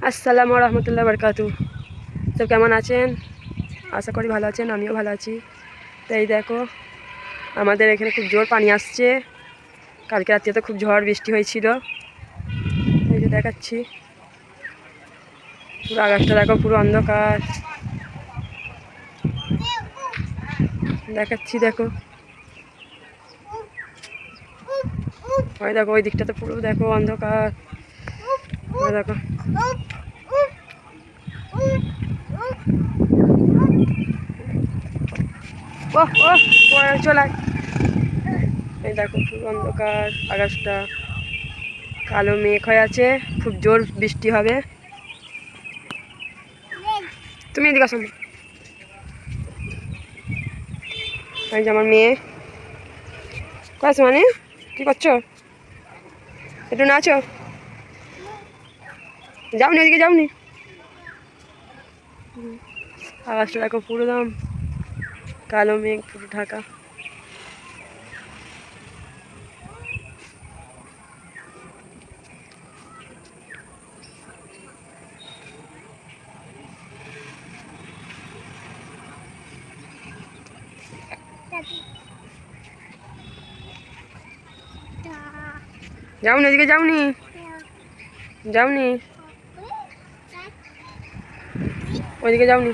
আসসালামু রহমতুল্লাহ বরকাতু। সব কেমন আছেন? আশা করি ভালো আছেন, আমিও ভালো আছি। তাই দেখো, আমাদের এখানে খুব জোর পানি আসছে। কালকে রাত্রে তো খুব ঝড় বৃষ্টি হয়েছিল। এই যে দেখাচ্ছি, পুরো আকাশটা দেখো, পুরো অন্ধকার। দেখাচ্ছি দেখো, ওই দেখো, ওই দিকটা তো পুরো দেখো অন্ধকার। ওই দেখো, ওহ ওহ, চলে। এই দেখো, পুরো অন্ধকার, আকাশটা কালো মেঘ হয়ে আছে, খুব জোর বৃষ্টি হবে। তুমি এদিকে আসো। এই যে আমার মেয়ে কাজ, মানে কি করছো? একটু নাচো। যাওনি ওদিকে, যাওনি। আকাশটা দেখো, পুরো দাম কালো মেঘ, পুরো ঢাকা। যাওনি ওদিকে, যাওনি, যাওনি ওইদিকে, যাওনি।